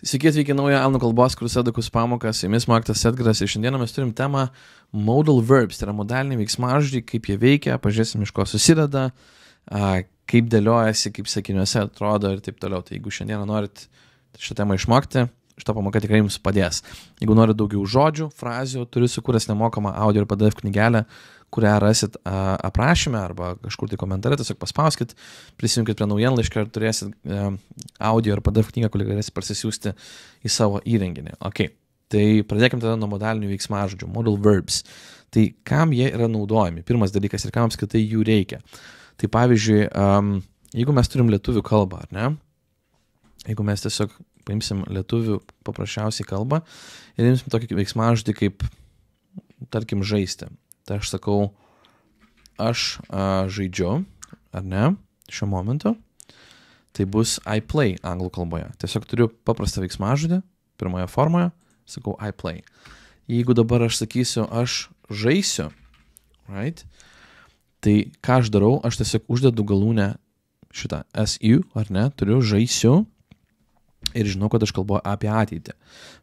Sveiki atvykę naują anglų kalbos kursą Edukus pamoką, su jumis mokytojas Edgaras ir šiandieną mes turim temą modal verbs, tai yra modaliniai veiksmažodžiai, kaip jie veikia, pažiūrėsim iš ko susideda, kaip dėliojasi, kaip sakiniuose atrodo ir taip toliau. Tai jeigu šiandieną norit šitą temą išmokti, šitą pamoką tikrai jums padės. Jeigu norit daugiau žodžių, frazių, turiu sukūręs nemokamą audio ir PDF knygelę, kurią rasit aprašyme arba kažkur tai komentare, tiesiog paspauskit, prisijunkit prie naujienlaiškio ir turėsit audio ir PDF knygą, kurį galėsit parsisiųsti į savo įrenginį. Ok, tai pradėkim tada nuo modalinių veiksmažodžių, modal verbs. Tai kam jie yra naudojami? Pirmas dalykas ir kam apskritai jų reikia. Tai pavyzdžiui, jeigu mes turim lietuvių kalbą, ar ne? Jeigu mes tiesiog paimsim lietuvių paprasčiausiai kalbą ir imsim tokį veiksmažodį kaip, tarkim, žaisti. Tai aš sakau, aš žaidžiu, ar ne, šiuo momentu. Tai bus I play anglų kalboje. Tiesiog turiu paprastą veiksmažodį, pirmoje formoje, sakau I play. Jeigu dabar aš sakysiu, aš žaisiu, right, tai ką aš darau, aš tiesiog uždedu galūnę šitą SU, ar ne, turiu žaisiu ir žinau, kad aš kalbu apie ateitį.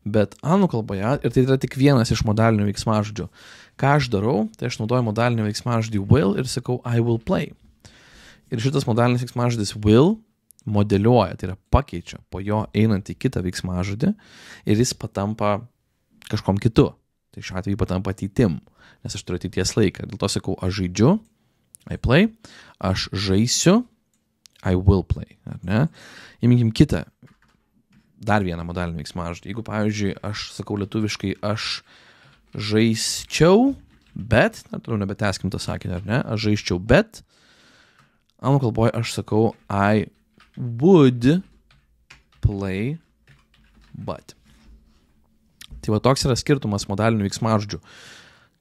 Bet anglų kalboje, ir tai yra tik vienas iš modalinių veiksmažodžių, ką aš darau, tai aš naudoju modalinį veiksmažodį will ir sakau I will play. Ir šitas modalinis veiksmažodis will modeliuoja, tai yra pakeičia po jo einant į kitą veiksmažodį ir jis patampa kažkom kitu. Tai šiuo atveju patampa ateitim, nes aš turiu ateities laiką. Dėl to sakau, aš žaidžiu, I play, aš žaisiu, I will play. Ar ne? Įminkim kitą, dar vieną modalinį veiksmažodį. Jeigu, pavyzdžiui, aš sakau lietuviškai, aš žaisčiau, bet, toliau nebetęskim tą sakinį, ar ne? Aš žaisčiau, bet, anglų kalboje aš sakau I would play, but. Tai va toks yra skirtumas modalinių veiksmažodžių.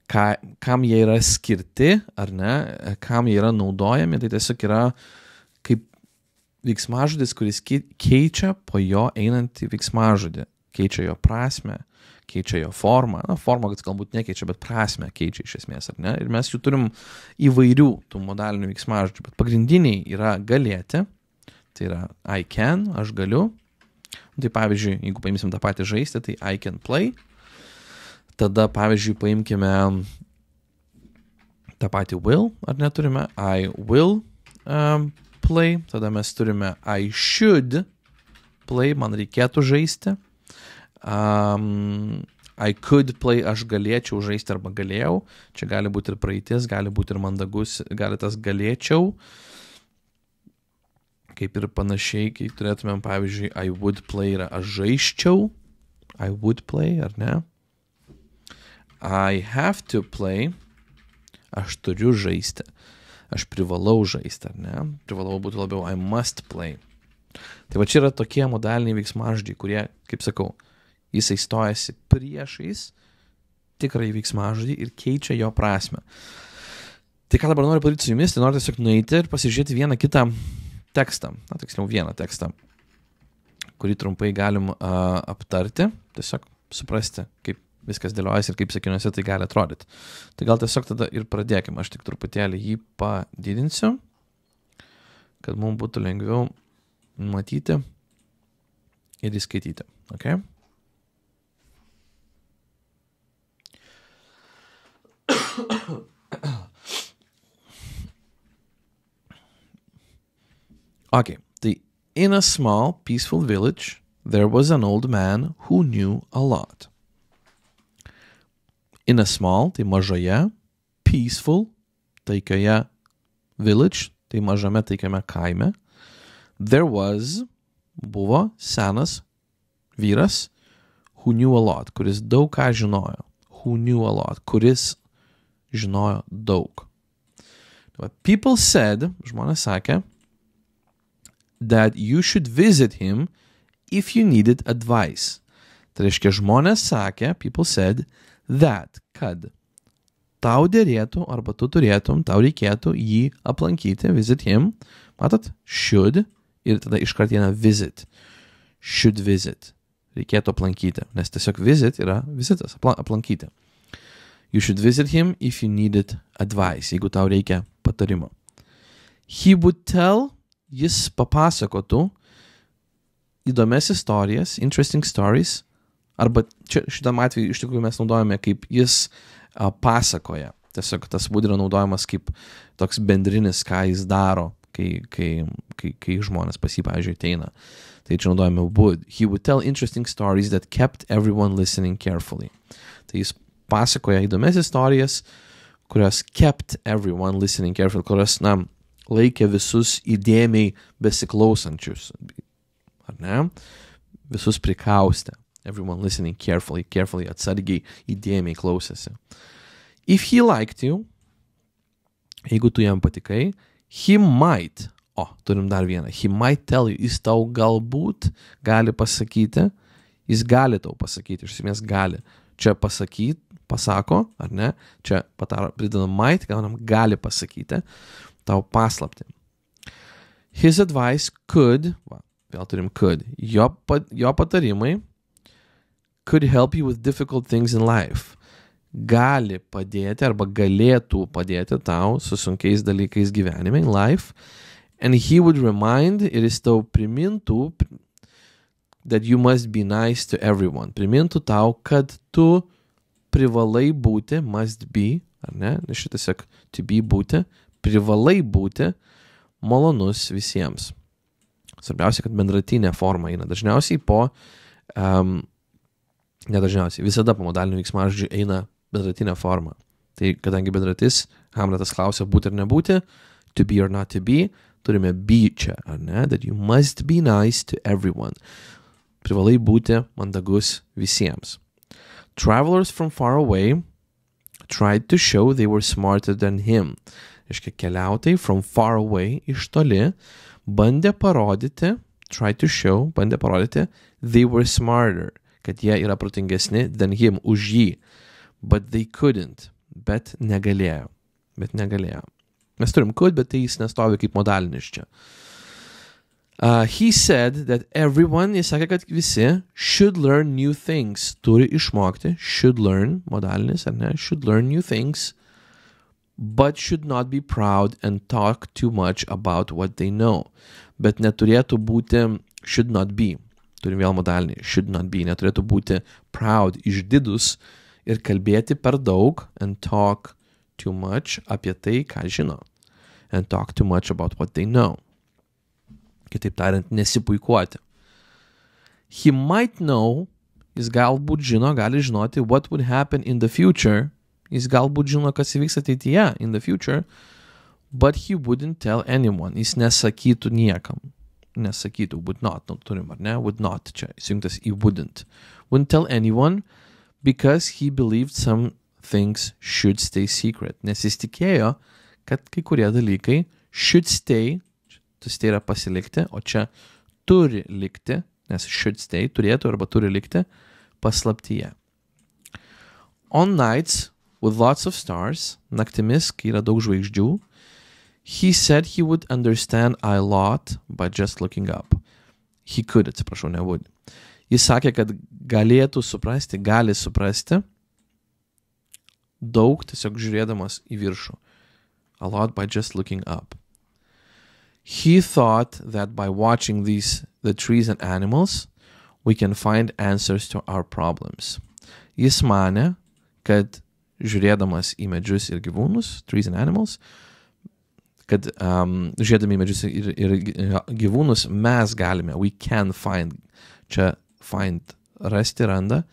Kam jie yra skirti, ar ne? Kam jie yra naudojami, tai tiesiog yra kaip veiksmažodis, kuris keičia po jo einantį veiksmažodį. Keičia jo prasmę, keičia jo formą. Na, formą galbūt nekeičia, bet prasmę keičia iš esmės, ar ne? Ir mes jų turim įvairių tų modalinių veiksmažodžių, bet pagrindiniai yra galėti, tai yra I can, aš galiu. Tai pavyzdžiui, jeigu paimsim tą patį žaisti, tai I can play. Tada, pavyzdžiui, paimkime tą patį will, ar neturime I will play. Tada mes turime I should play, man reikėtų žaisti. I could play, aš galėčiau žaisti arba galėjau. Čia gali būti ir praeitis, gali būti ir mandagus, gali tas galėčiau. Kaip ir panašiai, kai turėtumėm, pavyzdžiui, I would play yra aš žaisčiau. I would play, ar ne? I have to play, aš turiu žaisti. Aš privalau žaisti, ar ne? Privalau būti labiau I must play. Tai va čia yra tokie modaliniai veiksmažodžiai, kurie, kaip sakau, jisai stojasi priešais tikrai veiksmažodį ir keičia jo prasmę. Tai ką dabar noriu padaryti su jumis, tai noriu tiesiog nueiti ir pasižiūrėti vieną kitą tekstą, na, tiksliau vieną tekstą, kurį trumpai galim aptarti, tiesiog suprasti, kaip viskas dėliojasi ir kaip sakiniuose tai gali atrodyti. Tai gal tiesiog tada ir pradėkime, aš tik truputėlį jį padidinsiu, kad mums būtų lengviau matyti ir įskaityti. Okay? Okay, tai in a small, peaceful village, there was an old man who knew a lot. In a small, tai mažoje, peaceful, taikioje, village, tai mažame, taikiame kaime, there was, buvo senas vyras, who knew a lot, kuris daug ką žinojo. Who knew a lot, kuris žinojo daug. People said, žmonės sakė, that you should visit him if you needed advice. Tai reiškia, žmonės sakė, people said, that, kad tau dėrėtų arba tu turėtum, tau reikėtų jį aplankyti, visit him, matot, should, ir tada iškart eina visit, should visit, reikėtų aplankyti, nes tiesiog visit yra visitas, aplankyti. You should visit him if you needed advice, jeigu tau reikia patarimo. He would tell, jis papasakotų įdomias istorijas, interesting stories, arba čia šitam atveju iš tikrųjų mes naudojame kaip jis pasakoja. Tiesiog tas would yra naudojamas kaip toks bendrinis, ką jis daro, kai žmonės pas jį, pavyzdžiui, ateina. Tai čia naudojame would. He would tell interesting stories that kept everyone listening carefully. Tai jis pasakoja įdomias istorijas, kurios kept everyone listening carefully, kurios, laikė visus įdėmiai besiklausančius. Ar ne? Visus prikaustė. Everyone listening carefully, atsargiai, įdėmiai klausėsi. If he liked you, jeigu tu jam patikai, he might, turim dar vieną, he might tell you, jis tau galbūt gali pasakyti, jis gali tau pasakyti, iš esmės gali. Čia pasako, ar ne, čia pridedam might, gaunam gali pasakyti, tau paslapti. His advice could, vėl turim could, jo patarimai could help you with difficult things in life. Gali padėti arba galėtų padėti tau su sunkiais dalykais gyvenime, in life, and he would remind, ir jis tau primintų, that you must be nice to everyone. Primintų tau, kad tu privalai būti, must be, ar ne, šitas tiesiog to be būti, privalai būti malonus visiems. Svarbiausia, kad bendratinė forma eina. Dažniausiai nedažniausiai, visada po modalinių veiksmažodžių eina bendratinė forma. Tai kadangi bendratis, Hamletas klausia būti ar nebūti, to be or not to be, turime be čia, ar ne? That you must be nice to everyone. Privalai būti mandagus visiems. Travelers from far away tried to show they were smarter than him. Reiškia, keliautojai from far away, iš toli, bandė parodyti, they were smarter, kad jie yra protingesni than him, už jį. But they couldn't. Bet negalėjo. Mes turim could, bet tai jis nestovi kaip modalinis čia. He said that everyone, jis sakė, kad visi should learn new things. Turi išmokti, should learn, modalinis, ar ne? Should learn new things, but should not be proud and talk too much about what they know. Bet neturėtų būti, should not be. Turim vėl modalinį, should not be. Neturėtų būti proud, išdidus ir kalbėti per daug, and talk too much apie tai, ką žino. And talk too much about what they know. Kitaip tariant, nesipuikuoti. He might know, jis galbūt žino, gali žinoti, what would happen in the future. Jis galbūt žino, kas įvyks ateityje, in the future, but he wouldn't tell anyone. Jis nesakytų niekam. Nesakytų, would not, turim, ar ne? Would not, čia, įsijungtas į wouldn't. Wouldn't tell anyone, because he believed some things should stay secret. Nes jis tikėjo, kad kai kurie dalykai should stay, to stay yra pasilikti, o čia turi likti, nes should stay, turėtų arba turi likti, paslaptyje. On nights with lots of stars, naktimis, kai yra daug žvaigždžių, he said he would understand a lot by just looking up. He could, atsiprašau, ne would. Jis sakė, kad galėtų suprasti, gali suprasti daug tiesiog žiūrėdamas į viršų. A lot by just looking up. He thought that by watching the trees and animals, we can find answers to our problems. Jis manė, kad žiūrėdamas į medžius ir gyvūnus, trees and animals, kad žiūrėdami į medžius ir gyvūnus mes galime, we can find, čia find, rasti, randa,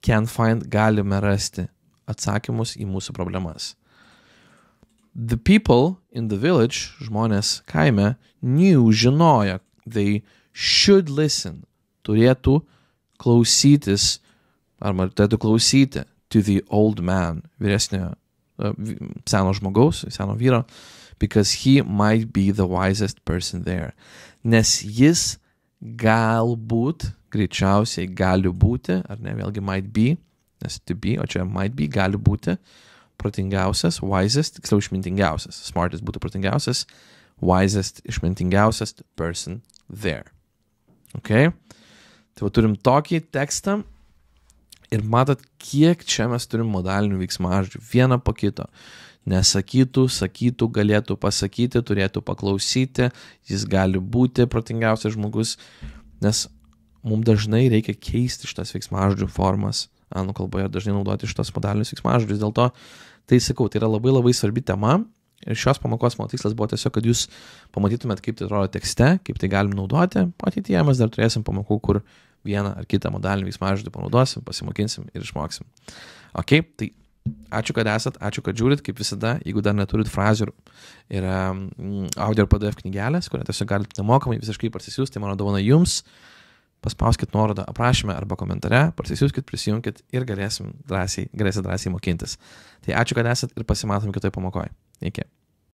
can find, galime rasti atsakymus į mūsų problemas. The people in the village, žmonės kaime, žinojo, they should listen, turėtų klausytis, arba turėtų klausyti to the old man, vyresnio, seno žmogaus, seno vyro, because he might be the wisest person there. Nes jis galbūt, greičiausiai gali būti, ar ne, vėlgi might be, nes to be, o čia might be, gali būti, protingiausias, wisest, tiksliau išmintingiausias, smartest būtų protingiausias, wisest, išmintingiausias person there. Ok? Tai va, turim tokį tekstą ir matot, kiek čia mes turim modalinių veiksmažodžių, vieną po kito. Nesakytų, sakytų, galėtų pasakyti, turėtų paklausyti, jis gali būti protingiausias žmogus, nes mums dažnai reikia keisti šitas veiksmažodžių formas. Anglų kalboje dažnai naudoti šitos modalinius veiksmažodžius. Dėl to, tai sakau, tai yra labai labai svarbi tema. Ir šios pamokos mano tikslas buvo tiesiog, kad jūs pamatytumėt, kaip tai atrodo tekste, kaip tai galim naudoti. Ateityje mes dar turėsim pamokų, kur vieną ar kitą modalinį veiksmažodį panaudosim, pasimokinsim ir išmoksim. Ok, tai ačiū, kad esat, ačiū, kad žiūrit, kaip visada, jeigu dar neturit frazių ir audio ir PDF knygelės, kurią tiesiog galite nemokamai visiškai parsisiųsti, tai mano dovana jums. Paspauskit nuorodą aprašyme arba komentare, parsisiųskit, prisijunkit ir galėsit drąsiai mokintis. Tai ačiū, kad esat ir pasimatom kitoj pamokoje. Iki.